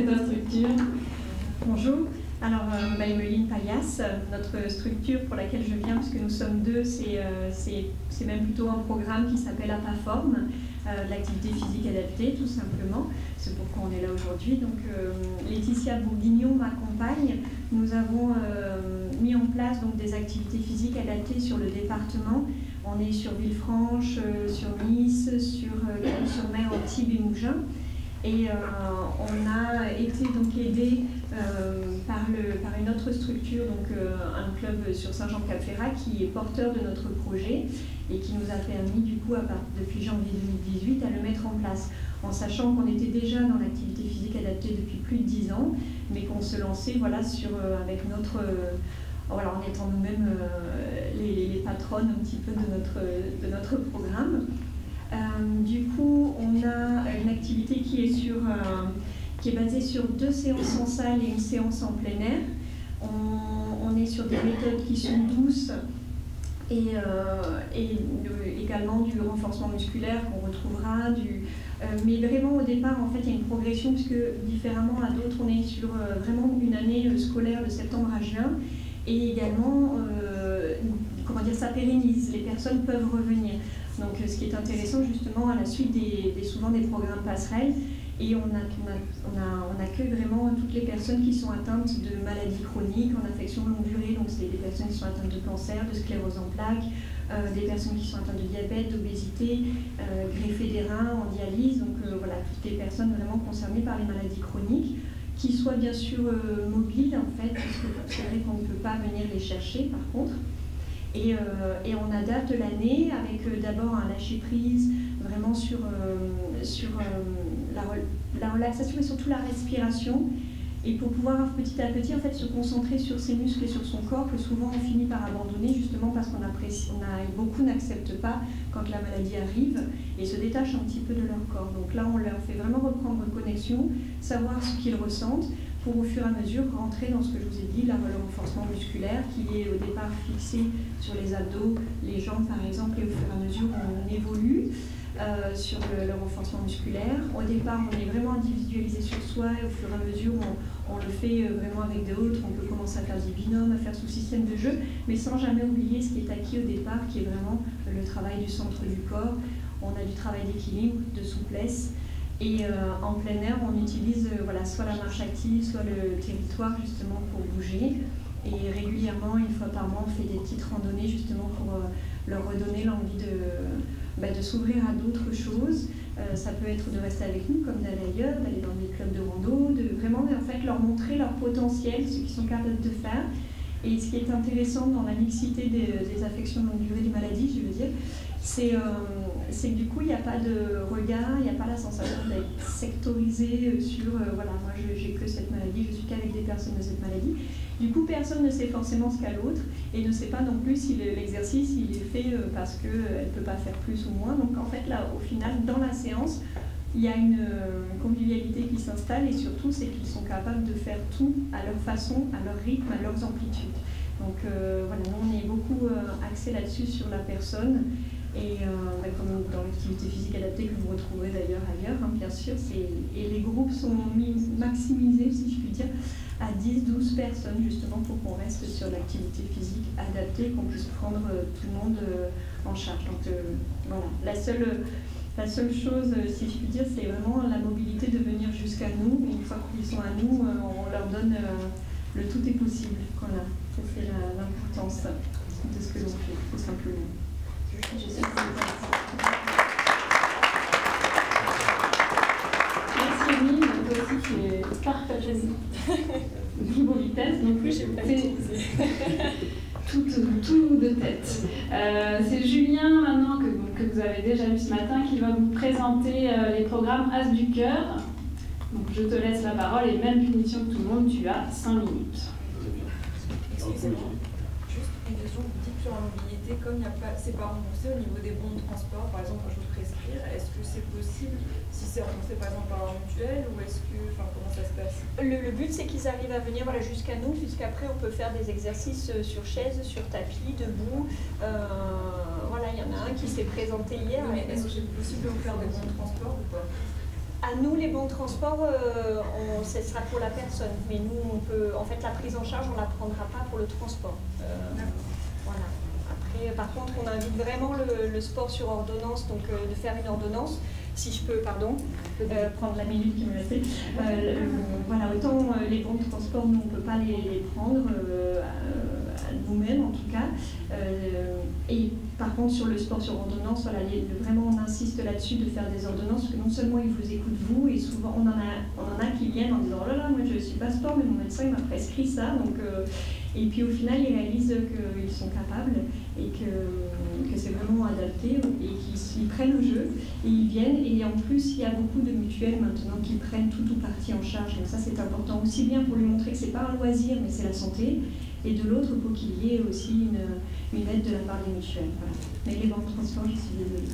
ta structure. Bonjour. Alors, Emeline Payas, notre structure pour laquelle je viens, parce que nous sommes deux, c'est même plutôt un programme qui s'appelle APAFORM, l'activité physique adaptée, tout simplement. C'est pourquoi on est là aujourd'hui. Donc, Laetitia Bourguignon m'accompagne. Nous avons mis en place donc, des activités physiques adaptées sur le département. On est sur Villefranche, sur Nice, sur Cagnes-sur-Mer, Antibes et Mougins. Et on a été donc aidé par une autre structure, donc un club sur Saint-Jean-Cap-Ferrat qui est porteur de notre projet et qui nous a permis du coup depuis janvier 2018 à le mettre en place, en sachant qu'on était déjà dans l'activité physique adaptée depuis plus de 10 ans, mais qu'on se lançait voilà, avec notre... voilà, en étant nous-mêmes les patronnes un petit peu de notre programme. Du coup, on a une activité qui est basée sur 2 séances en salle et une séance en plein air. On est sur des méthodes qui sont douces et également du renforcement musculaire qu'on retrouvera. Mais vraiment, au départ, en fait, il y a une progression puisque, différemment à d'autres, on est sur vraiment une année scolaire de septembre à juin. Et également, comment dire, ça pérennise, les personnes peuvent revenir. Donc, ce qui est intéressant justement à la suite souvent des programmes passerelles, et on accueille vraiment toutes les personnes qui sont atteintes de maladies chroniques, en affection de longue durée, donc c'est des personnes qui sont atteintes de cancer, de sclérose en plaques, des personnes qui sont atteintes de diabète, d'obésité, greffées des reins, en dialyse, donc voilà, toutes les personnes vraiment concernées par les maladies chroniques, qui soient bien sûr mobiles en fait, parce que c'est vrai qu'on ne peut pas venir les chercher par contre. Et on adapte l'année avec d'abord un lâcher-prise vraiment sur la relaxation et surtout la respiration. Et pour pouvoir petit à petit en fait, se concentrer sur ses muscles et sur son corps, que souvent on finit par abandonner justement parce beaucoup n'acceptent pas quand la maladie arrive et se détachent un petit peu de leur corps. Donc là, on leur fait vraiment reprendre connexion, savoir ce qu'ils ressentent, pour au fur et à mesure rentrer dans ce que je vous ai dit, le renforcement musculaire qui est au départ fixé sur les abdos, les jambes par exemple, et au fur et à mesure on évolue sur le renforcement musculaire. Au départ, on est vraiment individualisé sur soi et au fur et à mesure on le fait vraiment avec d'autres. On peut commencer à faire des binômes, à faire sous système de jeu, mais sans jamais oublier ce qui est acquis au départ, qui est vraiment le travail du centre du corps. On a du travail d'équilibre, de souplesse. Et en plein air, on utilise voilà, soit la marche active, soit le territoire justement pour bouger. Et régulièrement, une fois par mois, on fait des petites randonnées justement pour leur redonner l'envie de s'ouvrir à d'autres choses. Ça peut être de rester avec nous comme d'aller ailleurs, d'aller dans des clubs de rando, de vraiment en fait, leur montrer leur potentiel, ce qu'ils sont capables de faire. Et ce qui est intéressant dans la mixité des affections de longue durée des maladies, je veux dire, c'est que du coup, il n'y a pas de regard, il n'y a pas la sensation d'être sectorisé sur voilà, moi j'ai que cette maladie, je suis qu'avec des personnes de cette maladie. Du coup, personne ne sait forcément ce qu'a l'autre et ne sait pas non plus si l'exercice il est fait parce qu'elle ne peut pas faire plus ou moins. Donc en fait, là, au final, dans la séance, il y a une convivialité qui s'installe et surtout, c'est qu'ils sont capables de faire tout à leur façon, à leur rythme, à leurs amplitudes. Donc voilà, nous on est beaucoup axé là-dessus sur la personne. Et comme dans l'activité physique adaptée que vous retrouverez d'ailleurs ailleurs, hein, bien sûr, et les groupes sont maximisés, si je puis dire, à 10-12 personnes, justement, pour qu'on reste sur l'activité physique adaptée, qu'on puisse prendre tout le monde en charge. Donc voilà, la seule chose, si je puis dire, c'est vraiment la mobilité de venir jusqu'à nous. Et une fois qu'ils sont à nous, on leur donne le tout est possible. Voilà, ça c'est l'importance de ce que l'on fait, tout simplement. Merci Émile, toi aussi tu es partageuse niveau vitesse, donc oui, j'ai pas utilisé. Tout de tête. C'est Julien maintenant que vous avez déjà vu ce matin qui va vous présenter les programmes As du Cœur. Donc je te laisse la parole et même punition que tout le monde, tu as 5 minutes. Excusez-moi, juste une question, vous dites sur la mobilité, comme c'est pas remboursé au niveau des bons de transport, par exemple quand je prescrire, est-ce que c'est possible si c'est remboursé par exemple par un mutuelle ou est-ce que, comment ça se passe? Le but c'est qu'ils arrivent à venir voilà, jusqu'à nous, puisqu'après on peut faire des exercices sur chaise, sur tapis, debout. Voilà, il y en a un qui s'est présenté hier. Oui, mais est-ce que c'est possible de vous faire des bons de transport ou pas? À nous, les bons de transport, ce sera pour la personne. Mais nous, on peut, en fait, la prise en charge, on ne la prendra pas pour le transport. Voilà. Après, par contre, on invite vraiment le sport sur ordonnance, donc de faire une ordonnance. Si je peux, pardon, prendre la minute qui me restait. Voilà, autant les bons de transport, nous, on ne peut pas les prendre nous-mêmes, en tout cas. Et par contre, sur le sport sur ordonnance, voilà, vraiment, on insiste là-dessus de faire des ordonnances, parce que non seulement ils vous écoutent vous, et souvent, on en a qui viennent en disant « Oh là là, moi je ne suis pas sport, mais mon médecin il m'a prescrit ça. » Et puis au final, ils réalisent qu'ils sont capables et que c'est vraiment adapté et qu'ils prennent le jeu et ils viennent. Et en plus, il y a beaucoup de mutuelles maintenant qui prennent tout ou partie en charge. Donc ça, c'est important aussi bien pour lui montrer que ce n'est pas un loisir, mais c'est la santé. Et de l'autre, pour qu'il y ait aussi une aide de la part des mutuelles. Voilà. Mais les banques de transport, je suis désolée.